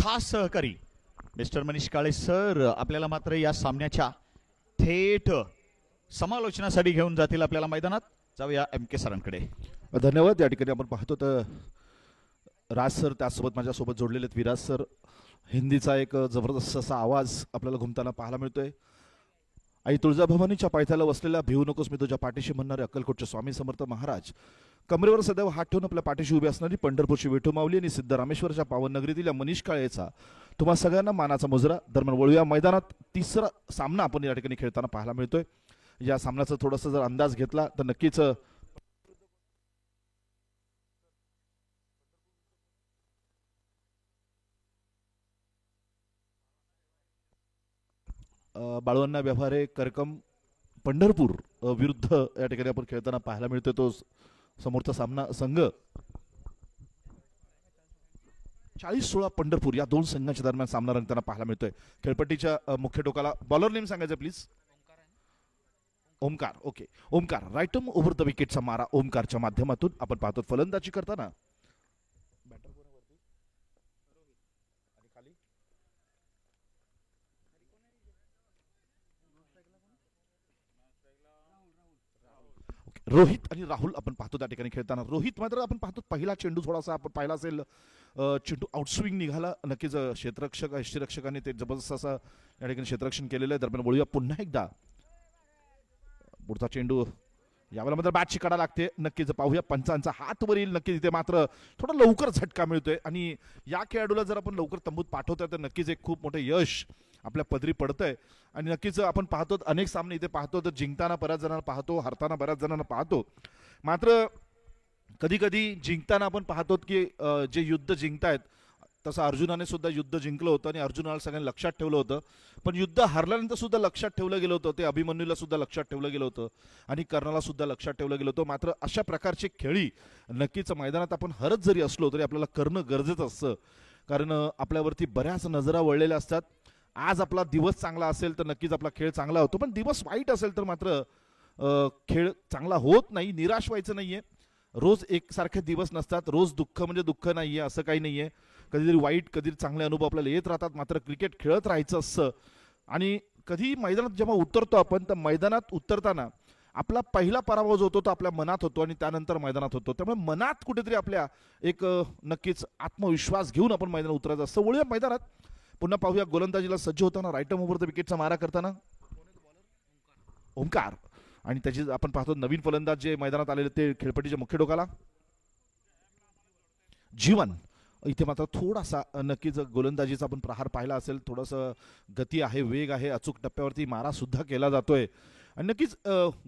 खास सहकारी मिस्टर मनीष काळे सर आपल्याला मात्र या सामन्याच्या थेट समालोचनासाठी घेऊन जातील आपल्याला मैदानात. जाऊया एम के सरांकडे. धन्यवाद. या ठिकाणी आपण पाहतो तर राज सर त्यासोबत माझ्यासोबत जोडलेले आहेत. विराज सर, हिंदीचा एक जबरदस्त असा आवाज आपल्याला घुमताना पाहायला मिळतोय. आई तुळजाभवानीच्या पायथ्याला वसलेल्या भिवू नकोस मी तुझ्या पाठीशी म्हणणारे अक्कलकोटचे स्वामी समर्थ महाराज, कमरेवर सदैव हात ठेवून आपल्या पाठीशी उभी असणारी पंढरपूरची विठू माऊली आणि सिद्धरामेश्वरच्या पावन नगरीतील या मनीष काळेचा तुम्हा सगळ्यांना मानाचा मुजरा. दरम्यान वळूया मैदानात. तिसरा सामना आपण या ठिकाणी खेळताना पाहायला मिळतोय. या सामन्याचा थोडासा जर अंदाज घेतला तर नक्कीच बाळवण्णा व्यवहारे करकम पंढरपूर विरुद्ध या ठिकाणी आपण खेळताना पाहायला मिळतोय. तो समोरचा सामना संघ 40-16 पंढरपूर या दोन संघांच्या दरम्यान सामना रंगताना पाहायला मिळतोय. खेळपट्टीच्या मुख्य टोकाला बॉलर नेम सांगायचं please. Omkar. Okay, Omkar right arm over the विकेटचा मारा ओमकारच्या माध्यमातून आपण पाहतो. फलंदाजी करताना रोहित आणि राहुल आपण पाहतो त्या ठिकाणी खेळताना. रोहित मात्र आपण पाहतो पहिला चेंडू थोडासा आपण पाहिला असेल, चेंडू आउटस्विंग निघाला. नक्कीच क्षेत्ररक्षक यष्टीरक्षकांनी ते जबरदस्त असं या ठिकाणी क्षेत्ररक्षण केलेलं आहे. दरम्यान वळूया पुन्हा एकदा. पुढचा चेंडू यावेळेला मात्र बॅटची कडा लागते. नक्कीच पाहूया पंचांचा हात वर येईल. नक्कीच इथे मात्र थोडा लवकर झटका मिळतोय आणि या खेळाडूला जर आपण लवकर तंबूत पाठवतोय तर नक्कीच एक खूप मोठं यश आपल्या पदरी पडतंय. आणि नक्कीच आपण पाहतो अनेक सामने इथे पाहतो तर जिंकताना बऱ्याच जणांना पाहतो, हरताना बऱ्याच जणांना पाहतो. मात्र कधी कधी जिंकताना आपण पाहतो की जे युद्ध जिंकतायत तसं अर्जुनाने सुद्धा युद्ध जिंकलं होतं आणि अर्जुनाला सगळ्यांनी लक्षात ठेवलं होतं. पण युद्ध हरल्यानंतर सुद्धा लक्षात ठेवलं गेलं होतं. ते अभिमन्यूला सुद्धा लक्षात ठेवलं गेलं होतं आणि कर्णाला सुद्धा लक्षात ठेवलं गेलं होतं. मात्र अशा प्रकारची खेळी नक्कीच मैदानात आपण हरत जरी असलो तरी आपल्याला करणं गरजेचं असतं. कारण आपल्यावरती बऱ्याच नजरा वळलेल्या असतात. आज आपला दिवस चांगला असेल तर नक्कीच आपला खेळ चांगला होतो, पण दिवस वाईट असेल तर मात्र खेळ चांगला होत नाही. निराश व्हायचं नाहीये. रोज एकसारखे दिवस नसतात. रोज दुःख म्हणजे दुःख नाहीये असं काही नाहीये. कधीतरी वाईट कधीतरी चांगले अनुभव आपल्याला येत राहतात. मात्र क्रिकेट खेळत राहायचं असतं. आणि कधी मैदानात जेव्हा उतरतो आपण तर मैदानात उतरताना आपला पहिला पराभव जो होतो तो आपल्या मनात होतो आणि त्यानंतर मैदानात होतो. त्यामुळे मनात कुठेतरी आपल्या एक नक्कीच आत्मविश्वास घेऊन आपण मैदानात उतरायचं असतं. वळूया मैदानात. पुन्हा पाहूया गोलंदाजीला सज्ज होताना राईटम ओव्हर द विकेटचा मारा करताना ओमकार. आणि त्याची आपण पाहतो नवीन फलंदाज जे मैदानात आलेले ते खेळपट्टीच्या मुख्य टोकाला जीवन. इथे मात्र थोडासा नक्कीच गोलंदाजीचा आपण प्रहार पाहिला असेल. थोडंसं गती आहे, वेग आहे, अचूक टप्प्यावरती मारा सुद्धा केला जातोय. आणि नक्कीच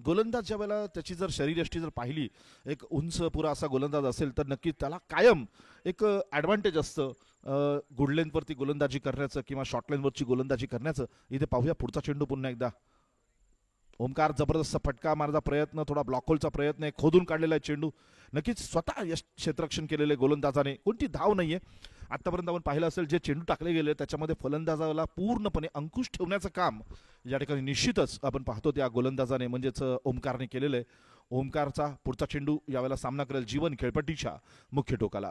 गोलंदाज ज्या वेळेला त्याची जर शरीरयष्टी जर पाहिली, एक उंच पुरा असा गोलंदाज असेल तर नक्कीच त्याला कायम एक ॲडव्हान्टेज असतं गुड लेंथवरती गोलंदाजी करण्याचं किंवा शॉर्ट लेंथवरची गोलंदाजी करण्याचं. इथे पाहूया पुढचा चेंडू पुन्हा एकदा. ओमकार जबरदस्त फटका मारचा प्रयत्न, थोडा ब्लॉक होलचा प्रयत्न आहे, खोदून काढलेला आहे चेंडू. नक्कीच स्वतः यश क्षेत्ररक्षण केलेले गोलंदाजाने. कोणती धाव नाहीये आतापर्यंत. आपण पाहिलं असेल जे चेंडू टाकले गेले त्याच्यामध्ये फलंदाजाला पूर्णपणे अंकुश ठेवण्याचं काम या ठिकाणी निश्चितच आपण पाहतो त्या गोलंदाजाने म्हणजेच ओमकारने केलेलं आहे. ओमकारचा पुढचा चेंडू यावेळेला सामना करेल जीवन खेळपट्टीच्या मुख्य टोकाला.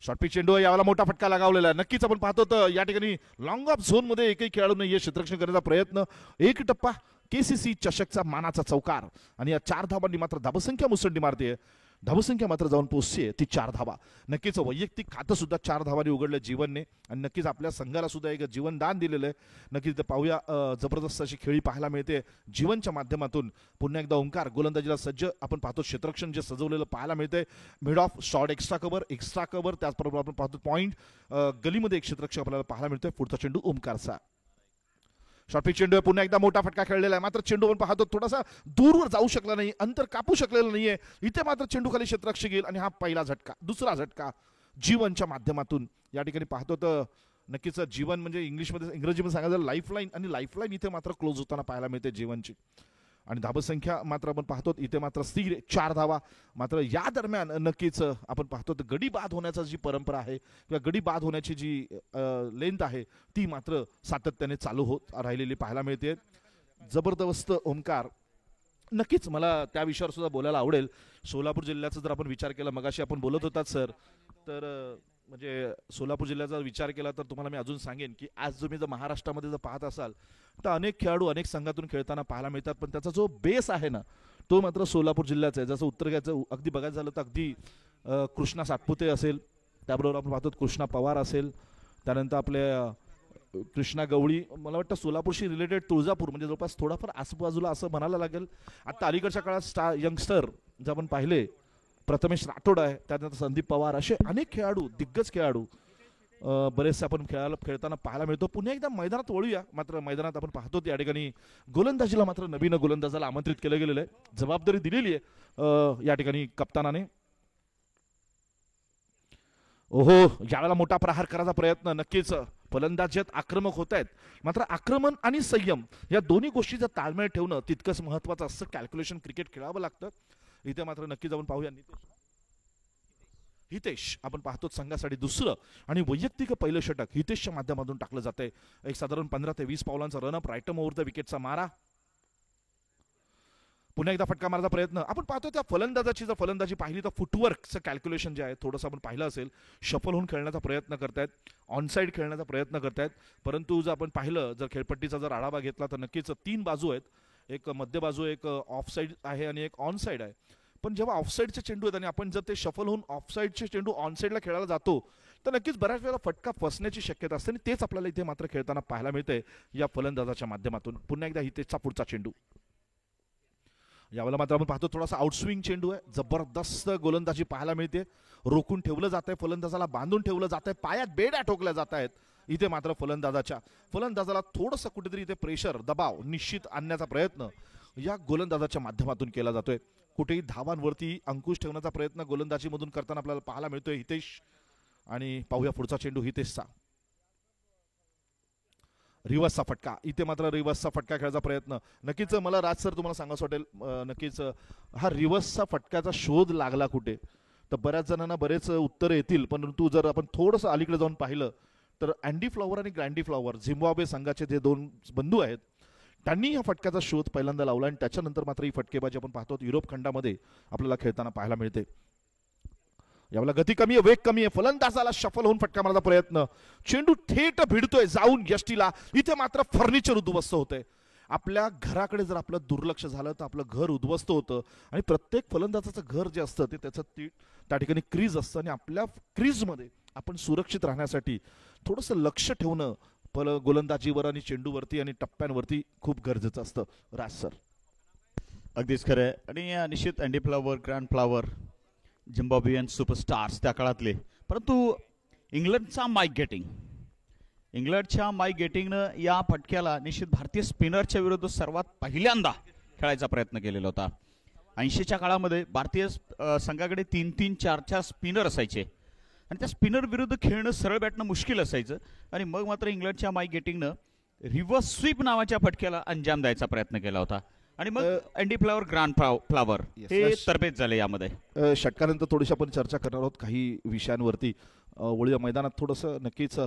शॉर्टपिच चेंडू यावेळेला मोठा फटका लगावलेला आहे. नक्कीच आपण पाहतो तर या ठिकाणी लॉंग ऑफ झोन मध्ये एकही खेळाडू नाही क्षेत्ररक्षण करण्याचा प्रयत्न. एक टप्पा केसीसी चषकचा मानाचा चौकार आणि या 4 धावांनी मात्र धावसंख्या मुसंडी मारते. धावसंख्या मात्र जाऊन पोहोचते ती 4 धावा. नक्कीच वैयक्तिक खातं सुद्धा 4 धावांनी उघडलं जीवनने आणि नक्कीच आपल्या संघाला सुद्धा एक जीवनदान दिलेलं आहे. नक्कीच पाहूया जबरदस्त अशी खेळी पाहायला मिळते जीवनच्या माध्यमातून. पुन्हा एकदा ओंकार गोलंदाजीला सज्ज. आपण पाहतो क्षेत्ररक्षण जे सजवलेलं पाहायला मिळतंय. Mid of short extra cover त्याचबरोबर आपण पाहतो पॉईंट गलीमध्ये एक क्षेत्ररक्षक आपल्याला पाहायला मिळतोय. पुढचा चेंडू ओमकारचा. शॉर्टपिच चेंडू पुन्हा एकदा मोठा फटका खेळलेला आहे. मात्र चेंडू आपण पाहतो थोडासा दूरवर जाऊ शकला नाही, अंतर कापू शकलेलं नाहीये. इथे मात्र चेंडू खाली क्षेत्ररक्षक येईल आणि हा पहिला झटका, दुसरा झटका जीवनच्या माध्यमातून या ठिकाणी पाहतो तर नक्कीच जीवन म्हणजे इंग्रजीमध्ये सांगायचं लाईफलाईन आणि लाईफलाईन इथे मात्र क्लोज होताना पाहायला मिळते जीवनची. आणि धावसंख्या मात्र आपण पाहतो इथे मात्र स्थिर 4 धावा. मात्र या दरम्यान नक्कीच आपण पाहतो तर गडी बाद होण्याची जी परंपरा आहे किंवा गडी बाद होण्याची जी लेंथ आहे ती मात्र सातत्याने चालू होत राहिलेली पाहायला मिळते. जबरदस्त ओमकार. नक्कीच मला त्या विषयावर सुद्धा बोलायला आवडेल. सोलापूर जिल्ह्याचा जर आपण विचार केला, मगाशी आपण बोलत होतात सर तर म्हणजे सोलापूर जिल्ह्याचा विचार केला तर तुम्हाला मी अजून सांगेन की आज तुम्ही जर महाराष्ट्रामध्ये जर पाहत असाल तर अनेक खेळाडू अनेक संघातून खेळताना पाहायला मिळतात, पण त्याचा जो बेस आहे ना तो मात्र सोलापूर जिल्ह्याचा आहे. जसं उत्तर घ्यायचं अगदी बघायचं झालं तर अगदी कृष्णा सातपुते असेल, त्याबरोबर आपण पाहतो कृष्णा पवार असेल, त्यानंतर आपले कृष्णा गवळी, मला वाटतं सोलापूरशी रिलेटेड तुळजापूर म्हणजे जवळपास थोडाफार आजूबाजूला असं म्हणायला लागेल. आता अलीकडच्या काळात स्टार यंगस्टर जर आपण पाहिले प्रथमेश राठोड आहे, त्यानंतर संदीप पवार, असे अनेक खेळाडू दिग्गज खेळाडू बरेचसे आपण खेळताना पाहायला मिळतो. पुन्हा एकदा मैदानात वळूया. मात्र मैदानात आपण पाहतो या ठिकाणी गोलंदाजीला मात्र नवीन गोलंदाजाला आमंत्रित केलं गेलेलं आहे, जबाबदारी दिलेली आहे या ठिकाणी कप्तानाने. ओहो, यावेळेला मोठा प्रहार करायचा प्रयत्न, नक्कीच फलंदाज आक्रमक होत आहेत, मात्र आक्रमण आणि संयम या दोन्ही गोष्टीचा ताळमेळ ठेवणं तितकंच महत्वाचं असं कॅल्क्युलेशन क्रिकेट खेळावं लागतं. इथे मात्र नक्कीच आपण पाहूया हितेश आपण पाहतो संघासाठी दुसरं आणि वैयक्तिक पहिलं षटक हितेशच्या माध्यमातून टाकलं जातंय. एक साधारण 15 ते 20 पावलांचा रनअप, राईटम ओव्हर द विकेटचा मारा, पुन्हा एकदा फटका मारायचा प्रयत्न. आपण पाहतो त्या फलंदाजाची जर फलंदाजी पाहिली तर फुटवर्कचं कॅल्क्युलेशन जे आहे थोडंसं आपण पाहिलं असेल, शफल होऊन खेळण्याचा प्रयत्न करतायत, ऑनसाईड खेळण्याचा प्रयत्न करतायत. परंतु जर आपण पाहिलं जर खेळपट्टीचा जर आढावा घेतला तर नक्कीच 3 बाजू आहेत, एक मध्य बाजू, एक ऑफ साईड आहे आणि एक ऑन साईड आहे. पण जेव्हा ऑफसाईडचे चेंडू आहेत आणि आपण जर ते शफल होऊन ऑफसाईडचे चेंडू ऑनसाईडला खेळायला जातो तर नक्कीच बऱ्याच वेळेला फटका फसण्याची शक्यता असते, आणि तेच आपल्याला इथे मात्र खेळताना पाहायला मिळते या फलंदाजाच्या माध्यमातून. पुन्हा एकदा हितेशचा पुढचा चेंडू, यावेळेला मात्र आपण पाहतो थोडासा आउटस्विंग चेंडू आहे, जबरदस्त गोलंदाजी पाहायला मिळते, रोखून ठेवलं जात आहे, फलंदाजाला बांधून ठेवलं जात आहे, पायात बेड्या ठोकल्या जात आहेत. इथे मात्र फलंदाजाला थोडंसं कुठेतरी इथे प्रेशर दबाव निश्चित आणण्याचा प्रयत्न या गोलंदाजाच्या माध्यमातून केला जातोय. कुठेही धावांवरती अंकुश ठेवण्याचा प्रयत्न गोलंदाजीमधून करताना आपल्याला पाहायला मिळतोय हितेश. आणि पाहूया पुढचा चेंडू हितेशचा, रिव्हर्सचा फटका. इथे मात्र रिव्हर्सचा फटका खेळायचा प्रयत्न. नक्कीच मला राज सर तुम्हाला सांगायचं वाटेल, नक्कीच हा रिव्हर्सचा फटक्याचा शोध लागला कुठे, तर बऱ्याच जणांना बरेच उत्तर येतील, परंतु जर आपण थोडंसं अलीकडे जाऊन पाहिलं तर अँडी फ्लॉवर आणि ग्रँडी फ्लॉवर झिम्बाब्वे संघाचे जे 2 बंधू आहेत त्यांनी या फटक्याचा शोध पहिल्यांदा लावला, आणि त्याच्यानंतर मात्र ही फटकेबाजी आपण पाहतो युरोप खंडामध्ये आपल्याला खेळताना पाहायला मिळते. यावेळेला गती कमी आहे, वेग कमी आहे, फलंदाजाला शफल होऊन फटका मारण्याचा प्रयत्न, चेंडू थेट भिडतोय जाऊन यष्टीला. इथे मात्र फर्निचर उद्ध्वस्त होतंय. आपल्या घराकडे जर आपलं दुर्लक्ष झालं तर आपलं घर उद्ध्वस्त होतं, आणि प्रत्येक फलंदाजाचं घर जे असतं ते त्याचं त्या ठिकाणी क्रीज असतं, आणि आपल्या क्रीजमध्ये आपण सुरक्षित राहण्यासाठी थोडंसं लक्ष ठेवणं गोलंदाजीवर आणि चेंडूवरती आणि टप्प्यांवरती खूप गरजेचं असतं. राज सर, अगदीच खरं आहे. आणि निश्चित Andy Flower, Grant Flower, Zimbabwean superstars त्या काळातले, परंतु इंग्लंडच्या माईक गेटिंगनं या फटक्याला निश्चित भारतीय स्पिनरच्या विरुद्ध सर्वात पहिल्यांदा खेळायचा प्रयत्न केलेला होता. 80च्या काळामध्ये भारतीय संघाकडे 3-3, 4-4 स्पिनर असायचे, आणि त्या स्पिनर विरुद्ध खेळणं सरळ बॅटणं मुश्किल असायचं. आणि मग मात्र इंग्लंडच्या माईक गेटिंगनं रिव्हर्स स्वीप नावाच्या फटक्याला अंजाम द्यायचा प्रयत्न केला होता, आणि मग अँडी फ्लॉवर, ग्रँड फ्लॉवर हे तरबेज झाले यामध्ये. षटकानंतर थोडीशी आपण चर्चा करणार आहोत काही विषयांवरती. वळूया मैदानात थोडंसं. नक्कीच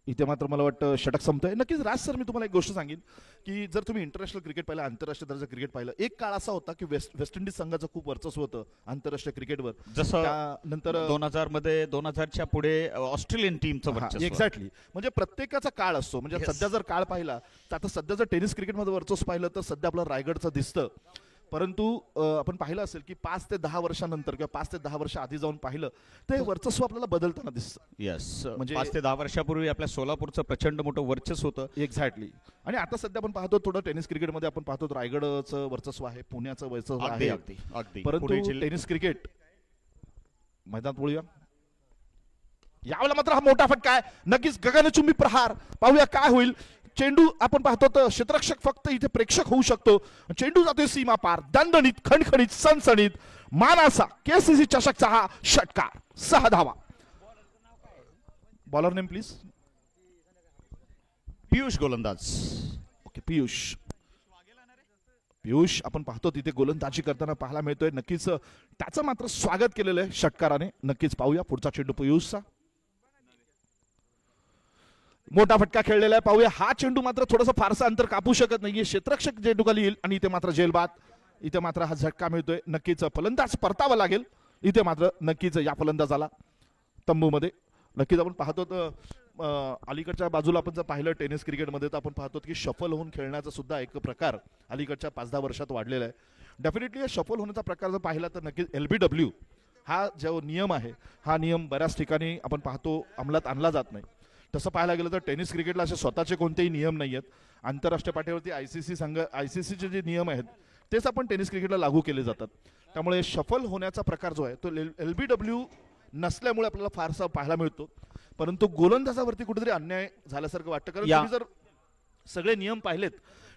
इथे मात्र मला वाटतं षटक संपतंय. नक्कीच राज सर, मी तुम्हाला एक गोष्ट सांगेन की जर तुम्ही इंटरनॅशनल क्रिकेट पाहिलं, आंतरराष्ट्रीय दर्जाचं क्रिकेट पाहिलं, एक काळ असा होता की वेस्ट इंडिज संघाचं खूप वर्चस्व होतं आंतरराष्ट्रीय क्रिकेटवर. जसं नंतर 2000 मध्ये 2000च्या पुढे ऑस्ट्रेलियन टीमचं वर्चस्व. एक्झॅक्टली, म्हणजे प्रत्येकाचा काळ असतो. म्हणजे सध्या जर काळ पाहिला तर आता सध्या जर टेनिस क्रिकेटमध्ये वर्चस्व पाहिलं तर सध्या आपलं रायगडचं दिसतं, परंतु आपण पाहिलं असेल की 5 ते 10 वर्षानंतर किंवा 5 ते 10 वर्ष आधी जाऊन पाहिलं तर वर्चस्व आपल्याला बदलताना दिसतं. येस, म्हणजे 5 ते 10 वर्षापूर्वी आपल्या सोलापूरचं प्रचंड मोठं वर्चस्व होतं. एक्झॅक्टली. आणि आता सध्या आपण पाहतो थोडं टेनिस क्रिकेटमध्ये आपण पाहतो रायगडचं वर्चस्व आहे, पुण्याचं वर्चस्व आहे, परंतु टेनिस क्रिकेट मैदानात वळूया. यावेळेला मात्र हा मोठा फटका आहे, नक्कीच गगनचुंबी प्रहार. पाहूया काय होईल. चेंडू आपण पाहतो तर क्षेत्ररक्षक फक्त इथे प्रेक्षक होऊ शकतो. चेंडू जातोय सीमा पार, दणदणीत, खणखणीत, सणसणीत, मानाचा केसीसी चषकचा हा षटकार. 6 धावा. Bowler name please. पियुष गोलंदाज. ओके, पियुष आपण पाहतो तिथे गोलंदाजी करताना पाहायला मिळतोय. नक्कीच त्याचं मात्र स्वागत केलेलं आहे षटकाराने. नक्कीच पाहूया पुढचा चेंडू पियुषचा. मोठा फटका खेळलेला आहे. पाहूया हा चेंडू मात्र थोडंसं फारसं अंतर कापू शकत नाहीये, क्षेत्ररक्षक चेंडू खाली येईल आणि इथे मात्र झेलबाद. इथे मात्र हा झटका मिळतोय. नक्कीच फलंदाज परतावा लागेल इथे मात्र नक्कीच या फलंदाजाला तंबूमध्ये. नक्कीच आपण पाहतो अलीकडच्या बाजूला आपण जर पाहिलं टेनिस क्रिकेटमध्ये तर आपण पाहतो की शफल होऊन खेळण्याचा सुद्धा एक प्रकार अलीकडच्या 5-10 वर्षात वाढलेला आहे. डेफिनेटली शफल होण्याचा प्रकार जर पाहिला तर नक्कीच LBW हा जो नियम आहे हा नियम बऱ्याच ठिकाणी आपण पाहतो अंमलात आणला जात नाही. तसं पाहायला गेलं तर टेनिस क्रिकेटला असे स्वतःचे कोणतेही नियम नाही आहेत. आंतरराष्ट्रीय पातळीवरती ICCचे जे नियम आहेत तेच आपण टेनिस क्रिकेटला लागू केले जातात. त्यामुळे शफल होण्याचा प्रकार जो आहे तो LBW नसल्यामुळे आपल्याला फारसा पाहायला मिळतो. परंतु गोलंदाजावरती कुठेतरी अन्याय झाल्यासारखं वाटतं. कारण तुम्ही जर सगळे नियम पाहिलेत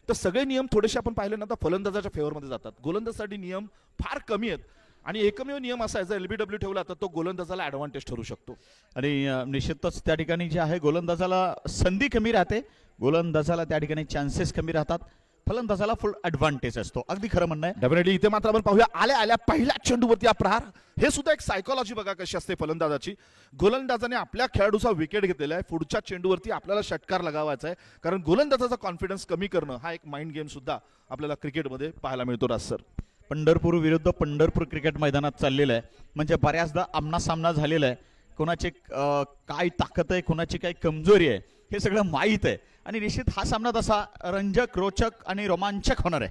तर सगळे नियम थोडेसे आपण पाहिले ना तर फलंदाजाच्या फेवरमध्ये जातात. गोलंदाजासाठी नियम फार कमी आहेत आणि एकमेव नियम असा आहे जर LBW ठेवला तर तो गोलंदाजाला ऍडव्हान्टेज ठरू शकतो. आणि निश्चितच त्या ठिकाणी जे आहे गोलंदाजाला संधी कमी राहते, गोलंदाजाला त्या ठिकाणी चान्सेस कमी राहतात, फलंदाजाला फुल ऍडव्हान्टेज असतो. अगदी खरं म्हणणं आहे. डेफिनेटली इथे मात्र आपण पाहूया आल्या आल्या पहिल्या चेंडूवरती हा प्रहार. हे सुद्धा एक सायकोलॉजी बघा कशी असते फलंदाजाची. गोलंदाजाने आपल्या खेळाडूचा विकेट घेतलेला आहे, पुढच्या चेंडूवरती आपल्याला षटकार लगावायचा आहे. कारण गोलंदाजाचा कॉन्फिडन्स कमी करणं हा एक माइंड गेम सुद्धा आपल्याला क्रिकेटमध्ये पाहायला मिळतो. राज सर, पंढरपूर विरुद्ध पंढरपूर क्रिकेट मैदानात चाललेलं आहे. म्हणजे बऱ्याचदा आमना सामना झालेला आहे. कोणाची काय ताकद आहे, कोणाची काय कमजोरी आहे हे सगळं माहीत आहे. आणि निश्चित हा सामना तसा रंजक, रोचक आणि रोमांचक होणार आहे.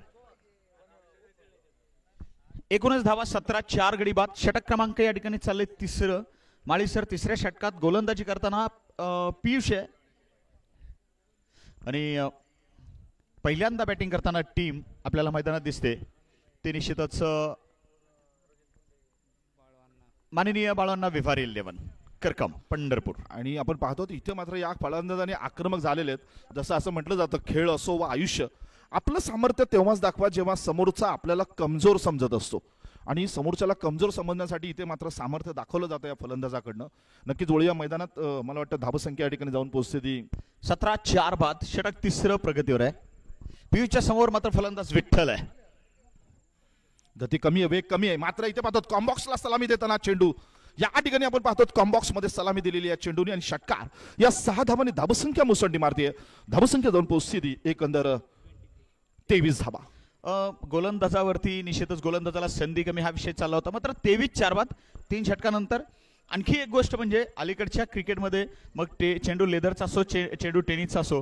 19 धावा, 17 गडी बाद. षटक क्रमांक या ठिकाणी चालले तिसरं. माळी सर तिसऱ्या षटकात गोलंदाजी करताना पियुष आहे. आणि पहिल्यांदा बॅटिंग करताना टीम आपल्याला मैदानात दिसते ते निश्चितच माननीय बाळांना विभारी 11 करकम पंढरपूर. आणि आपण पाहतो इथे मात्र या फलंदाजाने आक्रमक झालेले आहेत. जसं असं म्हटलं जातं खेळ असो वा आयुष्य, आपलं सामर्थ्य तेव्हाच दाखवा जेव्हा समोरचा आपल्याला कमजोर समजत असतो. आणि समोरच्याला कमजोर समजण्यासाठी इथे मात्र सामर्थ्य दाखवलं जातं या फलंदाजाकडनं. नक्कीच वळूया मैदानात. मला वाटतं धावसंख्या या ठिकाणी जाऊन पोहोचते ती 17 बाद. षटक तिसरं प्रगतीवर आहे. पियुषच्या समोर मात्र फलंदाज विठ्ठल आहे. गती कमी आहे, वेग कमी आहे. मात्र इथे पाहतो कॉम्बॉक्सला सलामी देताना चेंडू या ठिकाणी आपण पाहतो कॉम्बॉक्स मध्ये सलामी दिलेली आहे चेंडूने आणि षटकार. या 6 धावांनी धावसंख्या मुसंडी मारते. धावसंख्या जाऊन पोहोचते ती एकंदर 23 धावा. गोलंदाजावरती निश्चितच गोलंदाजाला संधी कमी हा विषय चालला होता. मात्र 23 बाद 3 षटकानंतर आणखी एक गोष्ट म्हणजे अलीकडच्या क्रिकेटमध्ये मग चेंडू लेदरचा असो, चेंडू टेनिसचा असो,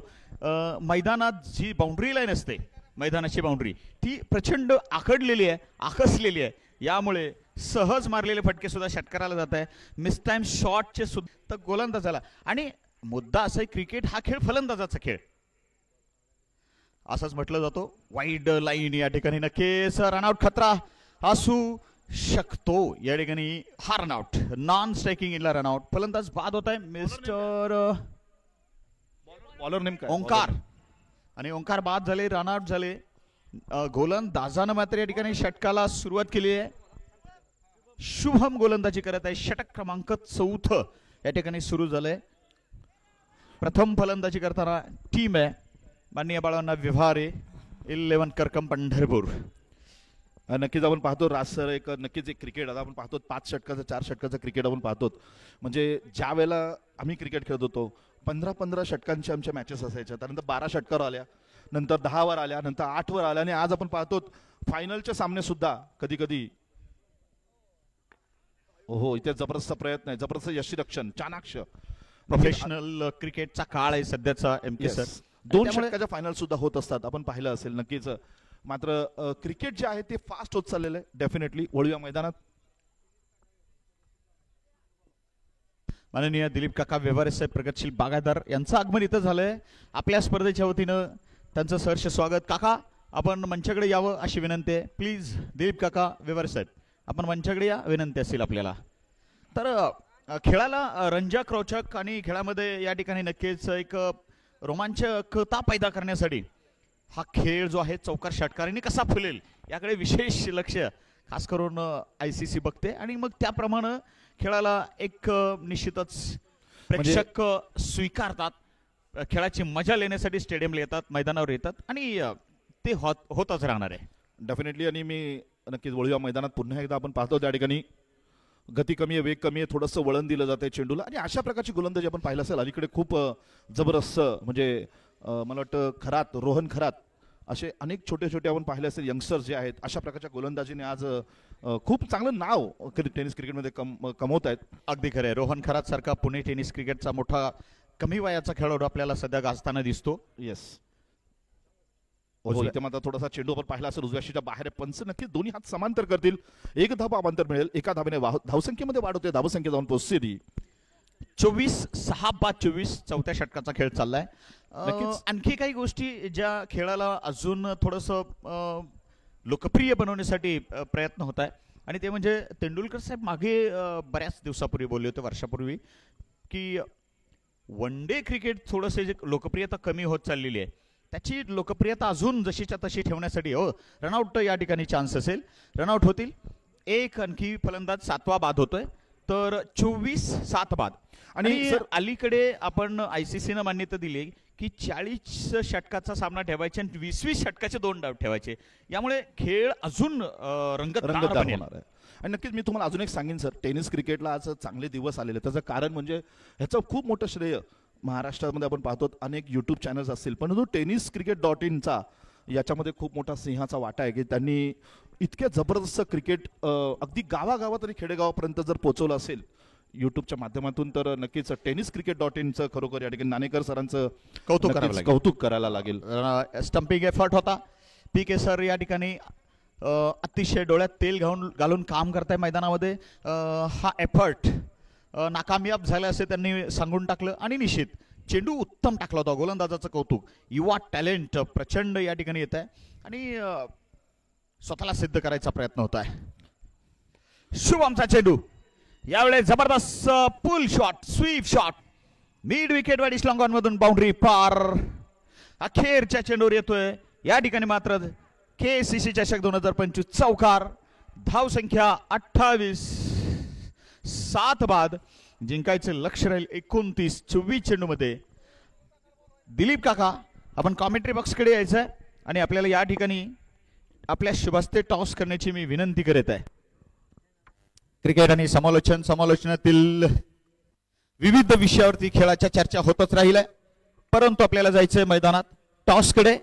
मैदानात जी बाउंड्री लाईन असते, मैदानाची बाउंड्री ती प्रचंड आखडलेली आहे, आकसलेली आहे. यामुळे सहज मारलेले फटके सुद्धा षटकाराला जात आहे. मिस टाइम शॉटचे सुद्धा गोलंदाजाला. आणि मुद्दा असा आहे क्रिकेट हा खेळ फलंदाजाचा खेळ असंच म्हटलं जातो. वाईड लाईन या ठिकाणी नक्कीच रनआउट खतरा असू शकतो. या ठिकाणी हा रनआउट, नॉन स्ट्रायकिंग इनला रनआउट. फलंदाज बाद होत आहे मिस्टर बॉलर नेमका ओंकार. आणि ओंकार बाद झाले, रनआउट झाले. गोलंदाजानं मात्र या ठिकाणी षटकाला सुरुवात केली आहे. शुभम गोलंदाजी करत आहे. षटक क्रमांक 4 या ठिकाणी सुरू झालंय. प्रथम फलंदाजी करताना टीम आहे माननीय बाळांना विभारे 11 करकम पंढरपूर. नक्कीच आपण पाहतो राज सर एक नक्कीच एक क्रिकेट आता आपण पाहतो 5 षटकाचं 4 षटकाचं क्रिकेट आपण पाहतो. म्हणजे ज्या वेळेला आम्ही क्रिकेट खेळत होतो 15-15 षटकांच्या आमच्या मॅचेस असायच्या. त्यानंतर 12 षटकार आल्या, नंतर 10 वर आल्या, नंतर 8 वर आल्या आणि आज आपण पाहतो फायनलचे सामने सुद्धा कधी कधी. हो, इथे जबरदस्त प्रयत्न आहे, जबरदस्त यष्टीरक्षण, चाणाक्ष. प्रोफेशनल क्रिकेटचा काळ आहे सध्याचा एमके सर. 2 षटकाच्या फायनल सुद्धा होत असतात, आपण पाहिलं असेल नक्कीच. मात्र क्रिकेट जे आहे ते फास्ट होत चाललेलं आहे. डेफिनेटली वळूया मैदानात. माननीय दिलीप काका व्यवहारे साहेब प्रगतशील बागायतदार यांचं आगमन इथं झालंय. आपल्या स्पर्धेच्या वतीनं त्यांचं सहर्ष स्वागत. काका आपण मंचाकडे यावं अशी विनंती आहे. प्लीज दिलीप काका व्यवहारे साहेब आपण मंचाकडे या, विनंती असेल आपल्याला. तर खेळाला रंजक, रोचक आणि खेळामध्ये या ठिकाणी नक्कीच एक रोमांचकता पैदा करण्यासाठी हा खेळ जो आहे चौकार षटकारांनी कसा फुलेल याकडे विशेष लक्ष खास करून ICC बघते. आणि मग त्याप्रमाणे खेळाला एक निश्चितच प्रेक्षक स्वीकारतात. खेळाची मजा लेण्यासाठी स्टेडियमला येतात, मैदानावर येतात आणि ते होतच राहणार आहे डेफिनेटली. आणि मी नक्कीच वळूया मैदानात. पुन्हा एकदा आपण पाहतो त्या ठिकाणी गती कमी आहे, वेग कमी आहे, थोडंसं वळण दिलं जातं चेंडूला. आणि अशा प्रकारची गोलंदाजी आपण पाहिलं असेल अलीकडे खूप जबरदस्त. म्हणजे मला वाटतं रोहन खरात असे अनेक छोटे छोटे आपण पाहिले असेल यंगस्टर्स जे आहेत अशा प्रकारच्या गोलंदाजीने आज खूप चांगलं नाव टेनिस क्रिकेटमध्ये कमवत आहेत. अगदी खरं आहे. रोहन खरात सारखा पुणे टेनिस क्रिकेटचा मोठा कमी वयाचा खेळाडू आपल्याला सध्या गाजताना दिसतो. येस. हो, इथे मात्र थोडासा चेंडू आपण पाहिला असेल उजव्याशीच्या बाहेर. पंच नक्कीच दोन्ही हात समांतर करतील. एक धाव अंतर मिळेल. एका धावेने धावसंख्येमध्ये वाढ होते. धावसंख्या जाऊन पोहोचते ती 24-6 चौथ्या षटकाचा खेळ चाललाय. नक्कीच. आणखी काही गोष्टी ज्या खेळाला अजून थोडंसं लोकप्रिय बनवण्यासाठी प्रयत्न होत आहे आणि ते म्हणजे तेंडुलकर साहेब मागे बऱ्याच दिवसापूर्वी बोलले होते, वर्षापूर्वी, की वन डे क्रिकेट थोडंसं जे लोकप्रियता कमी होत चाललेली आहे त्याची लोकप्रियता अजून जशीच्या तशी ठेवण्यासाठी रनआउट या ठिकाणी चान्स असेल. रनआउट होतील. एक आणखी फलंदाज 7वा बाद होतोय. तर 24-7 बाद. आणि अलीकडे आपण ICCनं मान्यता दिली की 40 षटकाचा सामना ठेवायचे आणि 20 षटकाचे 2 डाव ठेवायचे. यामुळे खेळ अजून रंगतदार होणार आहे. आणि नक्कीच मी तुम्हाला अजून एक सांगेन सर, टेनिस क्रिकेटला आज चांगले दिवस आलेले. त्याचं कारण म्हणजे ह्याचं खूप मोठं श्रेय महाराष्ट्रामध्ये आपण पाहतो अनेक यूट्यूब चॅनल्स असतील, परंतु tenniscricket.inचा याच्यामध्ये खूप मोठा सिंहाचा वाटा आहे की त्यांनी इतके जबरदस्त क्रिकेट अगदी गावागावात आणि खेडेगावापर्यंत जर पोहोचवलं असेल यूट्यूबच्या माध्यमातून, तर नक्कीच tenniscricket.inचं खरोखर या ठिकाणी नाणेकर सरांचं कौतुक करायला लागेल. स्टंपिंग एफर्ट होता. PK सर या ठिकाणी अतिशय डोळ्यात तेल घालून काम करताय मैदानामध्ये. हा एफर्ट नाकामयाब झाला असे त्यांनी सांगून टाकलं. आणि निश्चित चेंडू उत्तम टाकला होता. गोलंदाजाचं कौतुक. युवा टॅलेंट प्रचंड या ठिकाणी येत आहे आणि स्वतःला सिद्ध करायचा प्रयत्न होत आहे. शुभमचा चेंडू यावेळेस जबरदस्त pull shot, sweep shot, mid wicket wide long on मधून बाउंड्री पार. अखेरच्या चेंडूवर येतोय. या ठिकाणी मात्र KCC चषक 2025 चौकार. धावसंख्या 28-7 बाद. जिंकायचं लक्ष राहील 29-24 चेंडूमध्ये. दिलीप काका, आपण कॉमेंट्री बॉक्सकडे यायचं आहे आणि आपल्याला या ठिकाणी आपल्या शुभस्ते टॉस करण्याची मी विनंती करत आहे. क्रिकेट आणि समालोचनातील विविध विषयावरती खेळाच्या चर्चा होतच राहिल्या, परंतु आपल्याला जायचंय मैदानात टॉसकडे.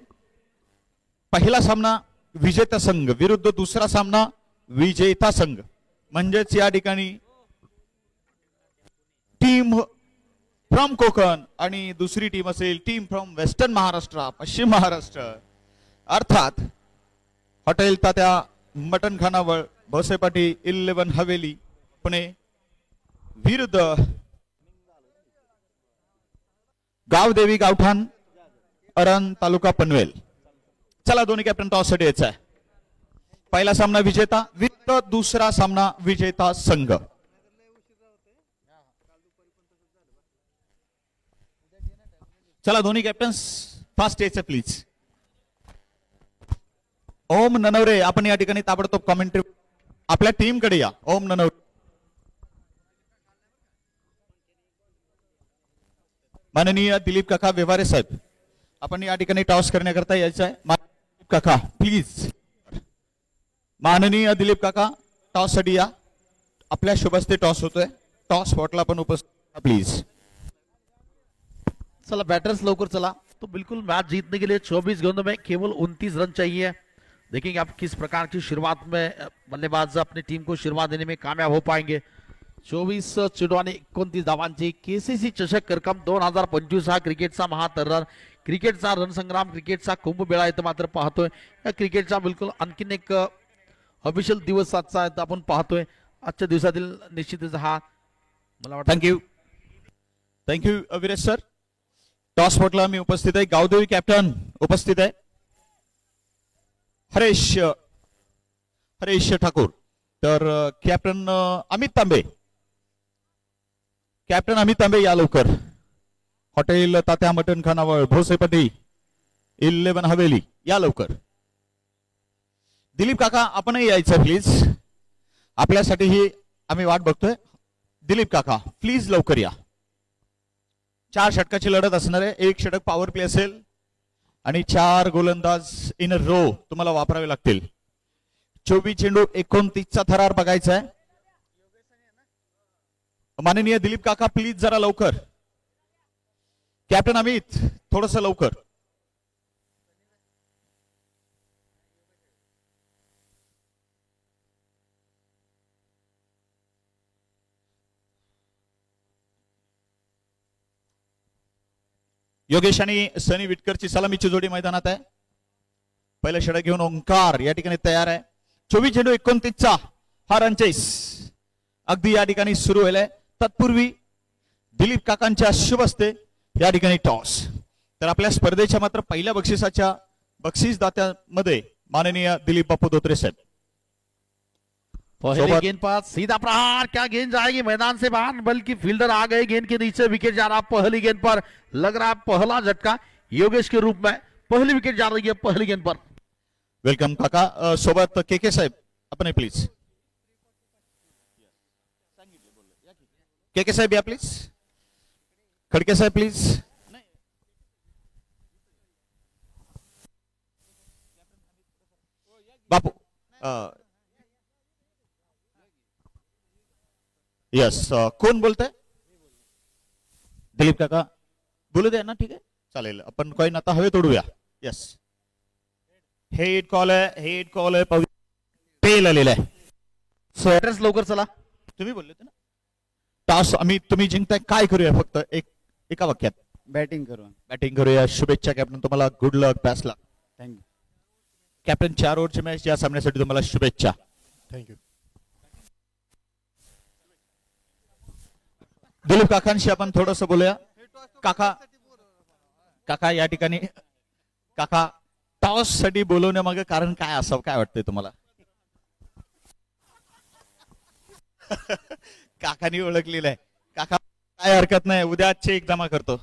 पहिला सामना विजेता संघ विरुद्ध दुसरा सामना विजेता संघ, म्हणजेच या ठिकाणी टीम फ्रॉम कोकण आणि दुसरी टीम असेल टीम फ्रॉम वेस्टर्न महाराष्ट्र, पश्चिम महाराष्ट्र. अर्थात हॉटेल तात्या मटन खानावळ, भोसेपाटी 11 हवेली पुणे विरुद्ध गावदेवी गावठाण अरण तालुका पनवेल. चला, दोन्ही कॅप्टन टॉस साठी यायचा आहे. पहिला सामना विजेता विरुद्ध दुसरा सामना विजेता संघ. चला, दोन्ही कॅप्टन्स फास्ट यायचं प्लीज. ओम ननवरे, आपण या ठिकाणी ताबडतोब कॉमेंट्री आपल्या टीम कडे या. ओम ननवरे, माननीय दिलीप काका व्यवहारे साहेब, आपण या ठिकाणी टॉस करण्याकरता यायचं आहे. दिलीप काका प्लीज. माननीय दिलीप काका टॉस साठी या. आपल्या शुभस्ते टॉस होतोय. टॉस स्पॉटला पण उपस्थित प्लीज. चला बैटर्स लवकर चला. तो बिल्कुल मैच जीतने के लिए 24 गेंदों में केवल 29 रन चाहिए. देखेंगे आप किस प्रकार की शुरुआत में बल्लेबाज अपनी टीम को शुरुआत देने में कामयाब हो पाएंगे. 24 चेंडू आणि 29 धावांची KCC चषक करकम 2025 हा क्रिकेटचा महातर्रार, क्रिकेटचा रणसंग्राम, क्रिकेटचा कुंभमेळा इथं मात्र पाहतोय. या क्रिकेटचा बिलकुल आणखीन एक ऑफिशियल दिवस आजचा आहे आपण पाहतोय. आजच्या दिवसातील निश्चितच हा मला वाटतं. Thank you Viresh sir. टॉस स्पॉटला मी उपस्थित आहे. गावदेवी कॅप्टन उपस्थित आहे. हरेश ठाकूर. तर कॅप्टन अमित तांबे, कॅप्टन अमित तांबे या लवकर. हॉटेल तात्या मटन खानावळ, भोसेपट्टी 11 हवेली या लवकर. दिलीप काका आपणही यायचं प्लीज. आपल्यासाठीही आम्ही वाट बघतोय. दिलीप काका प्लीज लवकर या. 4 षटकाची लढत असणार आहे. 1 षटक पॉवर प्ले असेल आणि 4 गोलंदाज इन अ रो तुम्हाला वापरावे लागतील. 24 चेंडू 29चा थरार बघायचा आहे. माननीय दिलीप काका प्लीज जरा लवकर. कॅप्टन अमित थोडस लवकर. योगेश आणि सनी विटकरची सलामीची जोडी मैदानात आहे. पहिलं षटक घेऊन ओंकार या ठिकाणी तयार आहे. 24-29 हा रन चेस अगदी या ठिकाणी सुरू व्हायलाय. तत्पूर्वी दिलीप काकांच्या शुभ हस्ते या ठिकाणी टॉस. तर आपल्या स्पर्धेच्या मात्र पहिल्या बक्षीसदात्यामध्ये माननीय दिलीप बापू धोत्रे साहेब. पहली गेंद पर सीधा प्रहार, क्या गेंद जाएगी मैदान से बाहर, बल्कि फील्डर आ गए गेंद के नीचे, विकेट जा रहा. पहली गेंद पर लग रहा है पहला झटका योगेश के रूप में, पहली विकेट जा रही है पहली गेंद पर. वेलकम काका. सोबत के साहेब आपण प्लीज. के साहेब या प्लीज. खडके साहेब प्लीज. बापू यस. कोण बोलतंय? दिलीप काका बोलू द्या ना. ठीक आहे चालेल. आपण कॉईन आता हवे तोडूया. यस. हेड कॉल आहे पेल आलेला आहे. ऍड्रेस लवकर चला. तुम्ही बोलले होते ना टॉस तुम्ही जिंकताय. काय करूया फक्त एका वाक्यात. बॅटिंग करूया. शुभेच्छा कॅप्टन. तुम्हाला गुड लक बेस्ट लक. थँक्यू. कॅप्टन 4 ओव्हरची मॅच या सामन्यासाठी तुम्हाला शुभेच्छा. थँक्यू. दिलीप काकांशी आपण थोडस बोलूया. काका या ठिकाणी काका टॉस साठी बोलवण्यामागे कारण काय असावं, काय वाटतंय तुम्हाला? काकानी ओळखलेलं आहे. काका काय हरकत नाही, उद्या चेक जमा करतो.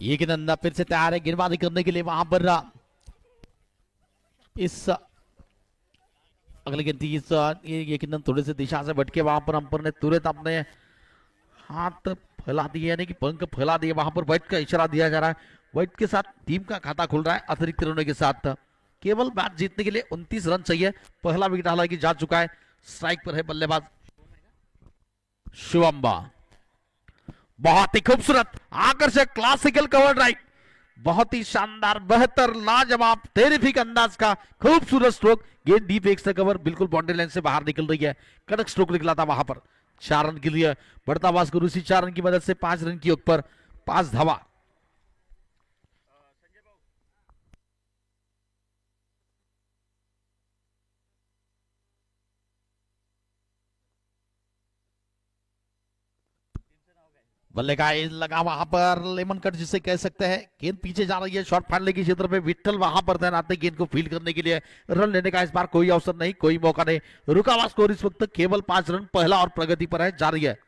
ये गेंद फिर से तैयार है गेंदबाजी करने के लिए. वहां पर इस अगले गेंद ये गेंद थोड़े से दिशा से भटके, वहां पर अंपर ने तुरंत अपने हाथ फैला दिए, यानी कि पंख फैला दिए. वहां पर वाइट का इशारा दिया जा रहा है. वाइट के साथ टीम का खाता खुल रहा है अतिरिक्त रनों के साथ. केवल मैच जीतने के लिए 29 रन चाहिए. पहला विकेट हालांकि जा चुका है. स्ट्राइक पर है बल्लेबाज शुभम्बा. बहुत ही खूबसूरत आकर्षक क्लासिकल कवर ड्राइव, बहुत ही शानदार बेहतर लाजवाब टेरिफिक अंदाज का खूबसूरत स्ट्रोक. गेंद डीप एक्स्ट्रा कवर बिल्कुल बाउंड्री लाइन से बाहर निकल रही है. कड़क स्ट्रोक निकला था वहां पर. 4 रन के लिए बढ़ता भास्कर उसी 4 रन की मदद से 5 रन की ऊपर 5 धावा. बल्ले का लगा वहां पर लेमन कट जिसे कह सकते हैं. गेंद पीछे जा रही है शॉर्ट फाइनल के क्षेत्र में. विट्ठल वहां पर तैनात है गेंद को फील्ड करने के लिए. रन लेने का इस बार कोई अवसर नहीं, कोई मौका नहीं. रुका हुआ स्कोर इस वक्त केवल 5 रन. पहला और प्रगति पर है, जारी है.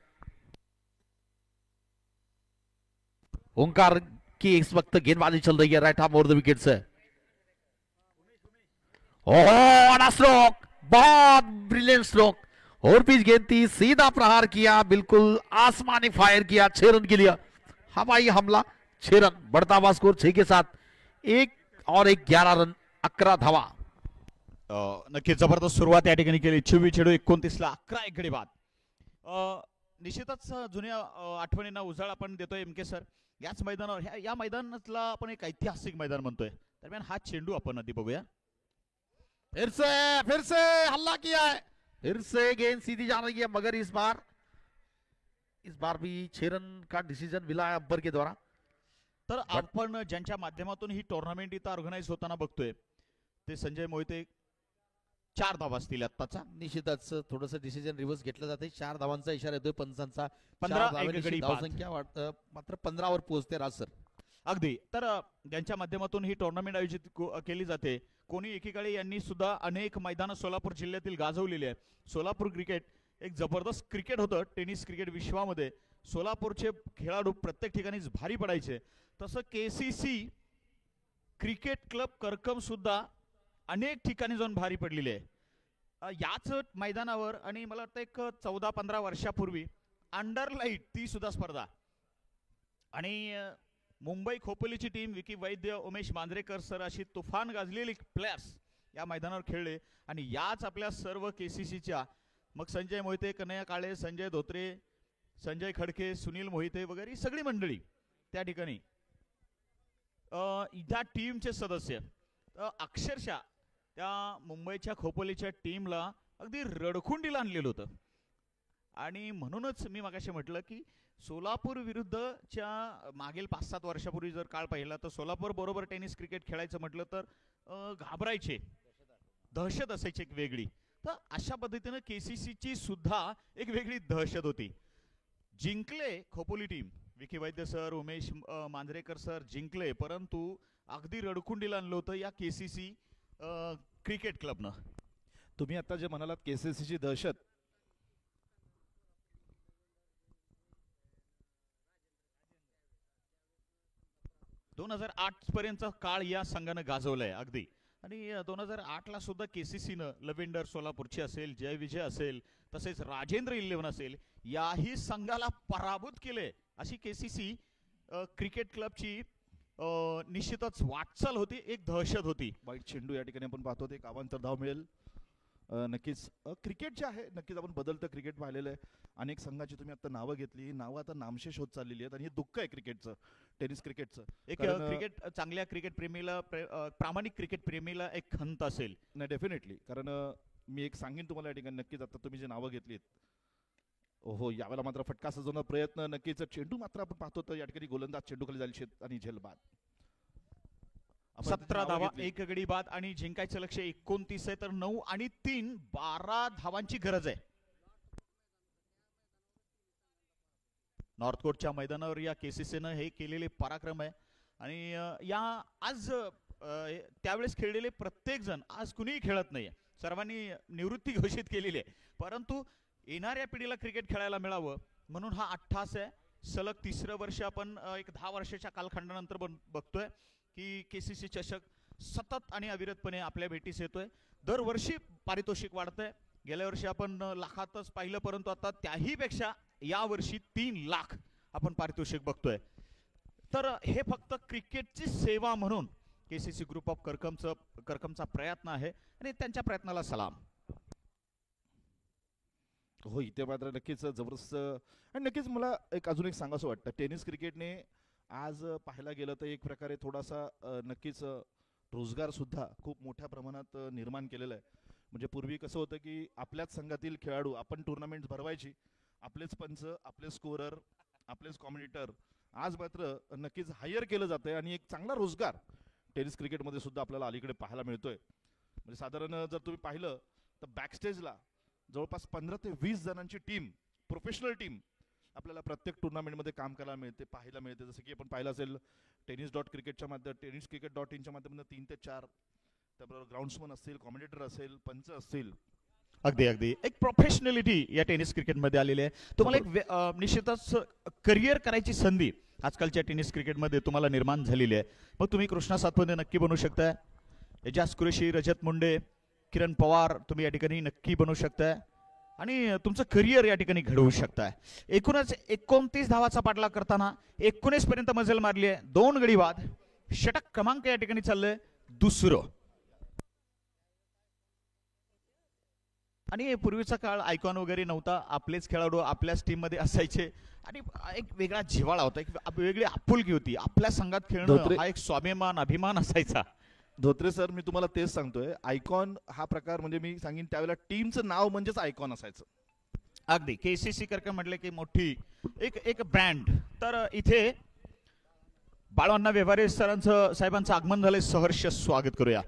ओंकार की इस वक्त गेंदबाजी चल रही है right half over the wicket say. Stroke, बहुत ब्रिलियंट स्ट्रोक. और पिच गेंद थी, सीधा प्रहार किया, बिल्कुल आसमानी फायर किया 6 रन के लिए. हवाई हमला 6 रन. बढ़ता हुआ स्कोर 6 के साथ 1 और 11 रन 11 धावा. नक्कीच जबरदस्त सुरुवात या ठिकाणी केली. 24-29 ला 11 एक गडी बाद. निश्चितच जुन्या आठवणींना उजाळ आपण देतोय एम के सर. याच मैदानावर या मैदानातला आपण एक ऐतिहासिक मैदान म्हणतोय. दरम्यान हा चेंडू आपण आधी बघूया. फिर से हल्ला किया है. फिर से गेंद सीधी जा रही है, मगर इस बार भी 6 रन का डिसीजन मिला है अंपायर के द्वारा. तर आपण ज्यांच्या माध्यमातून ही टुर्नामेंट इथं ऑर्गनाइज होताना बघतोय ते संजय मोहिते. 4 धावा असतील आत्ताचा. निश्चितच थोडंसं डिसिजन रिव्हर्स घेतलं जाते. 4 धावांचा इशारा येतोय पंचांचा. 15 एक गडी बाद. धावसंख्या मात्र 15 वर पोहोचते राज सर. अगदी. तर ज्यांच्या माध्यमातून ही टुर्नामेंट आयोजित केली जाते, कोणी एकेकाळी यांनी सुद्धा अनेक मैदानं सोलापूर जिल्ह्यातील गाजवलेली आहे. सोलापूर क्रिकेट एक जबरदस्त क्रिकेट होतं. टेनिस क्रिकेट विश्वामध्ये सोलापूरचे खेळाडू प्रत्येक ठिकाणीच भारी पडायचे. तसं KCC क्रिकेट क्लब करकम सुद्धा अनेक ठिकाणी जाऊन भारी पडलेले आहे. याच मैदानावर आणि मला वाटतं एक 14-15 वर्षापूर्वी अंडरलाइट ती सुद्धा स्पर्धा आणि मुंबई खोपोलीची टीम विकी वैद्य, उमेश मांजरेकर सर अशी तुफान गाजलेली प्लेयर्स या मैदानावर खेळले. आणि याच आपल्या सर्व KCCच्या मग संजय मोहिते, कन्हैया काळे, संजय धोत्रे, संजय खडके, सुनील मोहिते वगैरे सगळी मंडळी त्या ठिकाणी त्या टीमचे सदस्य अक्षरशः त्या मुंबईच्या खोपोलीच्या टीमला अगदी रडखुंडीला आणलेलं होतं. आणि म्हणूनच मी मगाशी म्हटलं की सोलापूर विरुद्धच्या मागील 5-7 वर्षापूर्वी जर काळ पाहिला तर सोलापूर बरोबर टेनिस क्रिकेट खेळायचं म्हटलं तर घाबरायचे, दहशत असायची एक वेगळी. तर अशा पद्धतीनं केसीसीची सुद्धा एक वेगळी दहशत होती. जिंकले खोपोली टीम, विखे वैद्य सर, उमेश मांजरेकर सर जिंकले, परंतु अगदी रडकुंडीला आणलं होतं या केसीसी क्रिकेट क्लबनं. तुम्ही आता जे म्हणालात केसीसीची दहशत, 2008 पर्यंतचा काळ या संघानं गाजवलाय अगदी. आणि 2008ला सुद्धा केसीसीनं लव्हेंडर सोलापूरची असेल, जय विजय असेल, तसेच राजेंद्र 11 असेल, याही संघाला पराभूत केले. अशी केसीसी क्रिकेट क्लबची निश्चितच वाटचाल होती, एक दहशत होती. वाईट चेंडू या ठिकाणी आपण पाहतो, ते एक अवांतर धाव मिळेल. नक्कीच क्रिकेट जे आहे, नक्कीच आपण बदलतं क्रिकेट पाहिलेलं आहे. अनेक संघाची तुम्ही आता नावं घेतली, ही नावं आता नामशेष होत चाललेली आहेत आणि हे दुःख आहे क्रिकेटचं, टेनिस क्रिकेटचं. एक क्रिकेट चांगल्या क्रिकेट प्रेमीला, प्रामाणिक क्रिकेट प्रेमीला एक खंत असेल. नाही, डेफिनेटली. कारण मी एक सांगेन तुम्हाला या ठिकाणी, नक्कीच आता तुम्ही जे नावं घेतलीत, हो यावेळेला मात्र फटका सजवण्याचा प्रयत्न, नक्कीच चेंडू मात्र आपण पाहतो तर या ठिकाणी गोलंदाज चेंडू खाली जाईल आणि झेलबाद. 17 धावा, 1 गडी बाद आणि जिंकायचं लक्ष 29 आहे. तर 9 आणि 3 12 धावांची गरज आहे. नॉर्थकोटच्या मैदानावर या केसीसीनं हे केलेले पराक्रम आहे. आणि या आज त्यावेळेस खेळलेले प्रत्येक जण आज कुणीही खेळत नाहीये, सर्वांनी निवृत्ती घोषित केलेली आहे. परंतु येणाऱ्या पिढीला क्रिकेट खेळायला मिळावं म्हणून हा 88 आहे. सलग 3रं वर्ष आपण एक 10 वर्षाच्या कालखंडानंतर बघतोय की केसीसी चषक सतत आणि अविरतपणे आपल्या भेटीस येतोय. दरवर्षी पारितोषिक वाढतंय. गेल्या वर्षी आपण लाखातच पाहिलं, परंतु आता त्याही पेक्षा या वर्षी 3 लाख आपण पारितोषिक बघतोय. तर हे फक्त क्रिकेटची सेवा म्हणून केसीसी ग्रुप ऑफ करकमचा प्रयत्न आहे आणि त्यांच्या प्रयत्नाला सलाम. हो, इथे मात्र नक्कीच जबरदस्त. आणि नक्कीच मला अजून एक सांगावं वाटतं, टेनिस क्रिकेटने आज पाहायला गेलं तर एक प्रकारे थोडासा नक्कीच रोजगार सुद्धा खूप मोठ्या प्रमाणात निर्माण केलेला आहे. म्हणजे पूर्वी कसं होतं की आपल्याच संघातील खेळाडू, आपण टुर्नामेंट्स भरवायची, आपलेच पंच, आपले स्कोरर, आपलेच कॉमेंटेटर. आज मात्र नक्कीच हायर केलं जातंय आणि एक चांगला रोजगार टेनिस क्रिकेटमध्ये सुद्धा आपल्याला अलीकडे पाहायला मिळतोय. म्हणजे साधारण जर तुम्ही पाहिलं तर बॅकस्टेजला जवळपास 15 ते 20 जणांची टीम, प्रोफेशनल टीम आपल्याला प्रत्येक टुर्नामेंटमध्ये काम करायला मिळते, पाहायला मिळते. जसं की आपण पाहिलं असेल टेनिस.क्रिकेटच्या माध्यमातून, tenniscricket.in माध्यमातून 3 ते 4, त्याबरोबर ग्राउंड्समन असतील, कॉमेंटेटर असेल, पंच असतील. अगदी अगदी एक प्रोफेशनॅलिटी या टेनिस क्रिकेटमध्ये आलेली आहे. तुम्हाला एक निश्चितच करिअर करायची संधी आजकालच्या टेनिस क्रिकेटमध्ये तुम्हाला निर्माण झालेली आहे. मग तुम्ही कृष्णा सातपुते नक्की बनू शकताय, एजाज कुरेशी, रजत मुंडे, किरण पवार तुम्ही या ठिकाणी नक्की बनू शकताय आणि तुमचं करिअर या ठिकाणी घडवू शकताय. एकूणच 29 धावाचा पाठलाग करताना 19 पर्यंत मजल मारली आहे. 2 गडी बाद, षटक क्रमांक या ठिकाणी चाललंय 2रं. आणि पूर्वीचा काळ आयकॉन वगैरे नव्हता, आपलेच खेळाडू आपल्याच टीम मध्ये असायचे आणि एक वेगळा जिव्हाळा होता, एक वेगळी आपुलकी होती. आपल्या संघात खेळणं हा एक स्वाभिमान, अभिमान असायचा. धोत्रे सर, मी तुम्हाला तेच सांगतोय, आयकॉन हा प्रकार म्हणजे मी सांगेन त्यावेळेला टीमचं नाव म्हणजेच आयकॉन असायचं. अगदी केसीसी करके म्हटलं की मोठी एक ब्रँड. तर इथे बाळवण्णा व्यवहारे साहेबांचं आगमन झालंय, सहर्ष स्वागत करूया.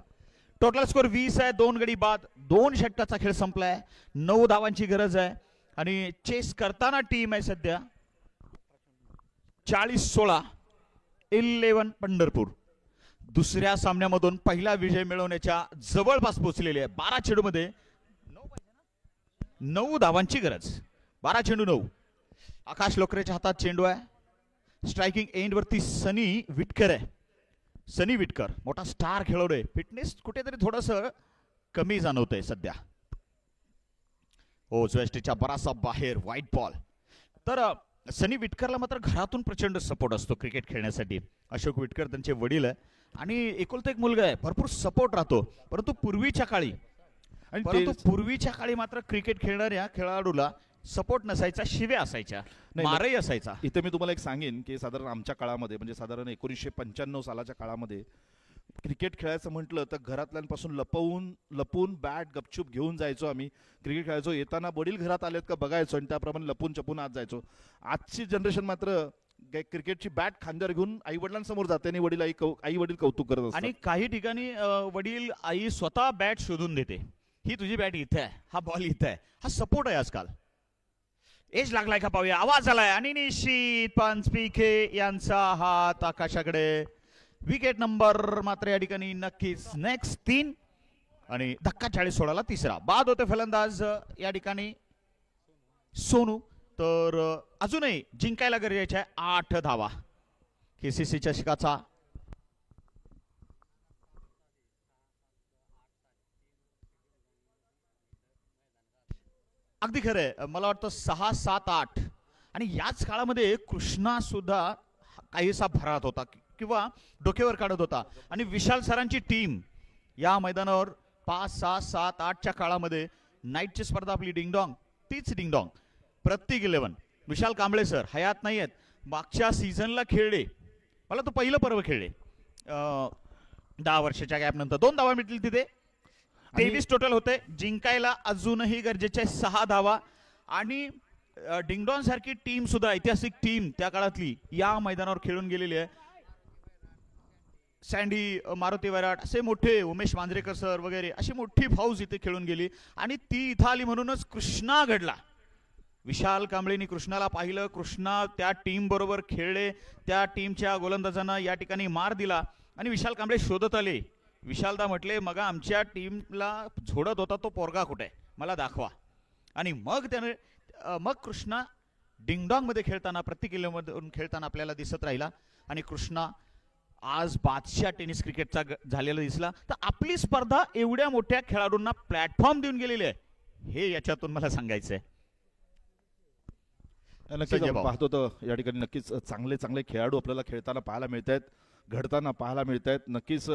टोटल स्कोर 20 आहे, 2 गडी बाद, 2 षटकाचा खेळ संपलाय, 9 धावांची गरज आहे आणि चेस करताना टीम आहे सध्या 40-16, 11 पंढरपूर. दुसऱ्या सामन्यामधून पहिला विजय मिळवण्याच्या जवळपास पोहोचलेले आहे. 12 चेंडूमध्ये 9 धावांची गरज. 12 चेंडू 9. आकाश लोकरेच्या हातात चेंडू आहे. स्ट्रायकिंग एंड वरती सनी विटकर आहे. सनी विटकर मोठा स्टार खेळवतोय. फिटनेस कुठेतरी थोडस कमी जाणवतंय सध्या. हो, स्वेस्टीच्या बराचसा बाहेर व्हाईट बॉल. तर सनी विटकरला मात्र घरातून प्रचंड सपोर्ट असतो क्रिकेट खेळण्यासाठी. अशोक विटकर त्यांचे वडील आहे आणि एकुलता एक मुलगा आहे, भरपूर सपोर्ट राहतो. परंतु पूर्वीच्या काळी मात्र क्रिकेट खेळणाऱ्या खेळाडूला सपोर्ट नसायचा, शिव्या असायच्या, मारही असायचा. इथे मी तुम्हाला एक सांगेन की साधारण आमच्या काळामध्ये, म्हणजे साधारण 1995 सालाच्या काळामध्ये क्रिकेट खेळायचं म्हटलं तर घरातल्यांपासून लपून बॅट गपचूप घेऊन जायचो आम्ही. क्रिकेट खेळायचो, येताना वडील घरात आलेत का बघायचो आणि त्याप्रमाणे लपून चपून आत जायचो. आजची जनरेशन मात्र क्रिकेटची बॅट खांद्यावर घेऊन आई वडिलांसमोर जाते आणि आई वडील कौतुक करत असतात. आणि काही ठिकाणी वडील आई स्वतः बॅट शोधून देते. ही तुझी बॅट इथे आहे, हा बॉल इथे आहे. हा सपोर्ट आहे आजकाल. एज लागलाय का पाहूया, आवाज आलाय आणि निश्चित पानस्पिखे यांचा हात आकाशाकडे. विकेट नंबर मात्र या ठिकाणी नक्कीच नेक्स्ट 3 आणि धक्का 40 सोडाला तिसरा. बाद होते फलंदाज या ठिकाणी सोनू. तर अजूनही जिंकायला गरजेच्या आहे 8 धावा. KCC चषकाचा अगदी खरंय. मला वाटतं 6, 7, 8 आणि याच काळामध्ये कृष्णा सुद्धा काहीसा भरात होता किंवा डोक्यावर काढत होता. आणि विशाल सरांची टीम या मैदानावर 5, 6, 7, 8च्या काळामध्ये नाईटची स्पर्धा आपली डिंगडॉंग, तीच डिंगडॉंग प्रत्येक 11. विशाल कांबळे सर हयात नाही आहेत, मागच्या सीझनला खेळले. मला तो पहिलं पर्व खेळले 10 वर्षाच्या गॅपनंतर. 2 धावा मिळतील तिथे. 23 टोटल होते. जिंकायला अजूनही गरजेच्या 6 धावा. आणि डिंगडॉन सारखी टीम सुद्धा, ऐतिहासिक टीम त्या काळातली, या मैदानावर खेळून गेलेली आहे. सँडी, मारुती वैराट असे मोठे, उमेश मांजरेकर सर वगैरे अशी मोठी फौज इथे खेळून गेली. आणि ती इथं आली म्हणूनच कृष्णा घडला. विशाल कांबळेंनी कृष्णाला पाहिलं, कृष्णा त्या टीम बरोबर खेळले, त्या टीमच्या गोलंदाजांना या ठिकाणी मार दिला आणि विशाल कांबळे शोधत आले. विशालदा म्हटले, मग आमच्या टीमला झोडत होता तो पोरगा कुठे, मला दाखवा. आणि मग त्याने मग कृष्णा डिंगडॉंग मध्ये खेळताना, प्रति किलोमधून खेळताना आपल्याला दिसत राहिला. आणि कृष्णा आज बादशाह टेनिस क्रिकेटचा झालेला दिसला. तर आपली स्पर्धा एवढ्या मोठ्या खेळाडूंना प्लॅटफॉर्म देऊन गेलेली आहे, हे याच्यातून मला सांगायचंय. नक्कीच आपण पाहतो तर या ठिकाणी नक्कीच चांगले खेळाडू आपल्याला खेळताना पाहायला मिळत आहेत, घडताना पाहायला मिळत आहेत. नक्कीच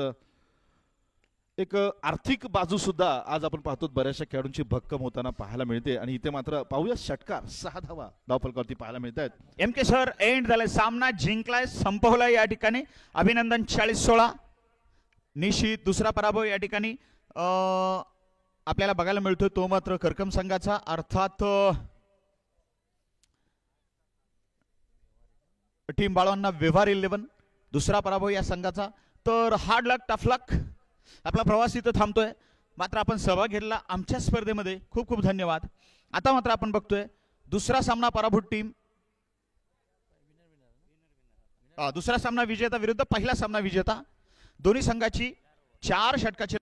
एक आर्थिक बाजू सुद्धा आज आपण पाहतो बऱ्याचशा खेळाडूंची भक्कम होताना पाहायला मिळते. आणि इथे मात्र पाहूया षटकार, 6 धावा धावफलकावरती पाहायला मिळत आहेत. MK सर एंड झालाय, सामना जिंकलाय, संपवलाय या ठिकाणी. अभिनंदन. 40-16. निश्चित दुसरा पराभव या ठिकाणी आपल्याला बघायला मिळतोय, तो मात्र करकम संघाचा. अर्थात टीम बाळवांना व्यवहार 11. दुसरा पराभव या संघाचा. तर हार्ड लक, टफ लक. आपला प्रवास इथं थांबतोय. मात्र आपण सहभाग घेतला आमच्या स्पर्धेमध्ये, खूप खूप धन्यवाद. आता मात्र आपण बघतोय दुसरा सामना पराभूत टीम, दुसरा सामना विजेता विरुद्ध पहिला सामना विजेता. दोन्ही संघाची 4 षटकाची